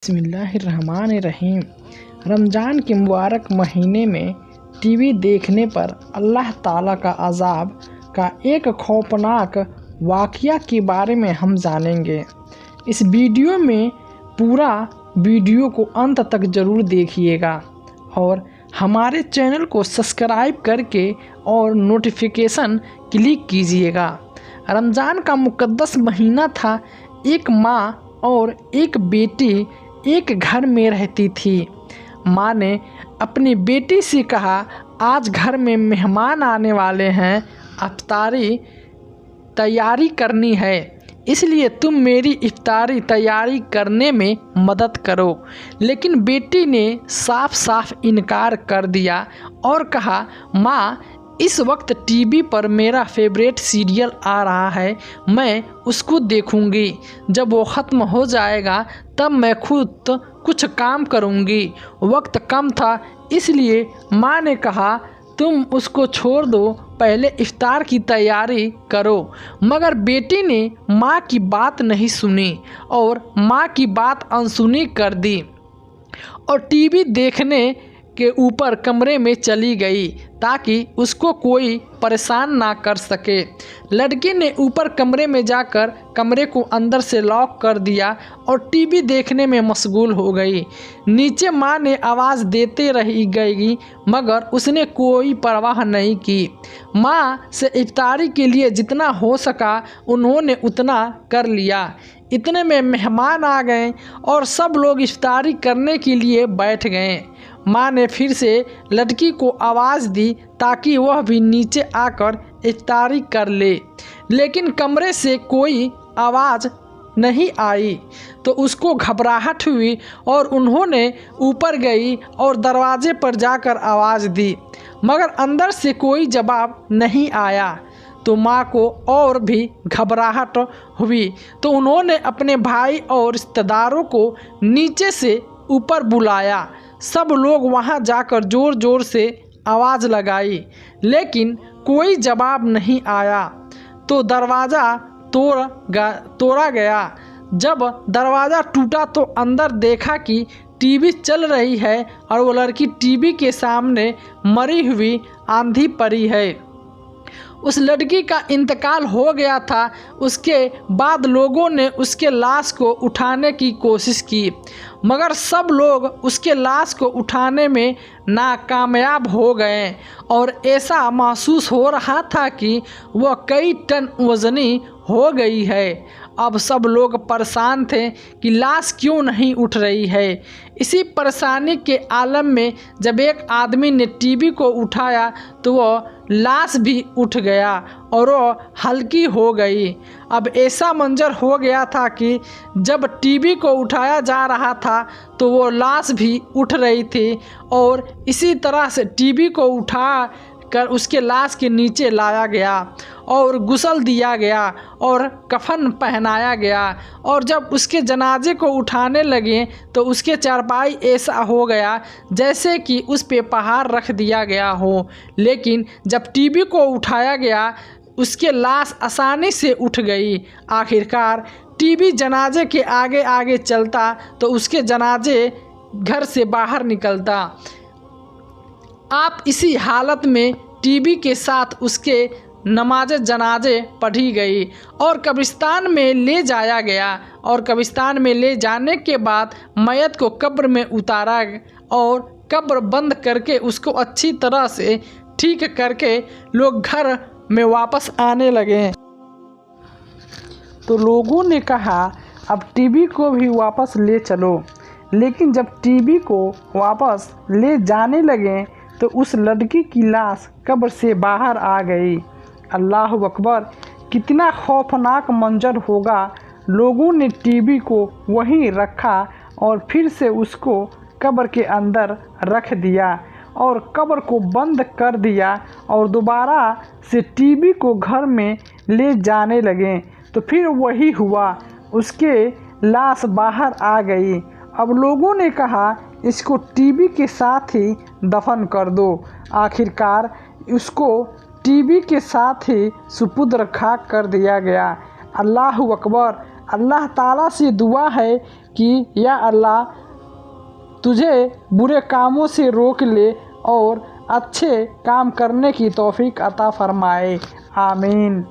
बिस्मिल्लाहिर्रहमानिर्रहीम। रमज़ान के मुबारक महीने में टीवी देखने पर अल्लाह ताला का अज़ाब का एक खौफनाक वाक़या के बारे में हम जानेंगे। इस वीडियो में पूरा वीडियो को अंत तक ज़रूर देखिएगा और हमारे चैनल को सब्सक्राइब करके और नोटिफिकेशन क्लिक कीजिएगा। रमज़ान का मुक़द्दस महीना था। एक माँ और एक बेटी एक घर में रहती थी। माँ ने अपनी बेटी से कहा, आज घर में मेहमान आने वाले हैं, इफ्तारी तैयारी करनी है, इसलिए तुम मेरी इफ्तारी तैयारी करने में मदद करो। लेकिन बेटी ने साफ साफ इनकार कर दिया और कहा, माँ इस वक्त टीवी पर मेरा फेवरेट सीरियल आ रहा है, मैं उसको देखूंगी। जब वो ख़त्म हो जाएगा तब मैं खुद कुछ काम करूंगी। वक्त कम था इसलिए माँ ने कहा, तुम उसको छोड़ दो, पहले इफ्तार की तैयारी करो। मगर बेटी ने माँ की बात नहीं सुनी और माँ की बात अनसुनी कर दी और टीवी देखने के ऊपर कमरे में चली गई ताकि उसको कोई परेशान ना कर सके। लड़की ने ऊपर कमरे में जाकर कमरे को अंदर से लॉक कर दिया और टीवी देखने में मशगूल हो गई। नीचे माँ ने आवाज़ देते रही गई मगर उसने कोई परवाह नहीं की। माँ से इफ्तारी के लिए जितना हो सका उन्होंने उतना कर लिया। इतने में मेहमान आ गए और सब लोग इफ्तारी करने के लिए बैठ गए। माँ ने फिर से लड़की को आवाज़ दी ताकि वह भी नीचे आकर इफ्तारी कर ले, लेकिन कमरे से कोई आवाज़ नहीं आई तो उसको घबराहट हुई और उन्होंने ऊपर गई और दरवाजे पर जाकर आवाज़ दी मगर अंदर से कोई जवाब नहीं आया तो माँ को और भी घबराहट हुई। तो उन्होंने अपने भाई और रिश्तेदारों को नीचे से ऊपर बुलाया। सब लोग वहां जाकर ज़ोर ज़ोर से आवाज़ लगाई लेकिन कोई जवाब नहीं आया तो दरवाज़ा तोड़ा गया। जब दरवाज़ा टूटा तो अंदर देखा कि टीवी चल रही है और वो लड़की टीवी के सामने मरी हुई आंधी पड़ी है। उस लड़की का इंतकाल हो गया था। उसके बाद लोगों ने उसके लाश को उठाने की कोशिश की मगर सब लोग उसके लाश को उठाने में नाकामयाब हो गए और ऐसा महसूस हो रहा था कि वह कई टन वज़नी हो गई है। अब सब लोग परेशान थे कि लाश क्यों नहीं उठ रही है। इसी परेशानी के आलम में जब एक आदमी ने टीवी को उठाया तो वह लाश भी उठ गया और वह हल्की हो गई। अब ऐसा मंजर हो गया था कि जब टीवी को उठाया जा रहा था तो वो लाश भी उठ रही थी और इसी तरह से टीवी को उठा कर उसके लाश के नीचे लाया गया और गुस्ल दिया गया और कफन पहनाया गया और जब उसके जनाजे को उठाने लगे तो उसके चारपाई ऐसा हो गया जैसे कि उस पे पहाड़ रख दिया गया हो। लेकिन जब टीवी को उठाया गया उसके लाश आसानी से उठ गई। आखिरकार टीवी जनाजे के आगे आगे चलता तो उसके जनाजे घर से बाहर निकलता। आप इसी हालत में टीवी के साथ उसके नमाज जनाजे पढ़ी गई और कब्रिस्तान में ले जाया गया और कब्रिस्तान में ले जाने के बाद मैयत को कब्र में उतारा और कब्र बंद करके उसको अच्छी तरह से ठीक करके लोग घर में वापस आने लगे। तो लोगों ने कहा, अब टीवी को भी वापस ले चलो। लेकिन जब टीवी को वापस ले जाने लगे तो उस लड़की की लाश कब्र से बाहर आ गई। अल्लाह अकबर, कितना खौफनाक मंजर होगा। लोगों ने टीवी को वहीं रखा और फिर से उसको कब्र के अंदर रख दिया और कब्र को बंद कर दिया और दोबारा से टीवी को घर में ले जाने लगे तो फिर वही हुआ, उसके लाश बाहर आ गई। अब लोगों ने कहा, इसको टीवी के साथ ही दफन कर दो। आखिरकार उसको टीवी के साथ ही सुपुर्द खाक कर दिया गया। अल्लाह अकबर। अल्लाह ताला से दुआ है कि या अल्लाह तुझे बुरे कामों से रोक ले और अच्छे काम करने की तौफीक अता फरमाए। आमीन।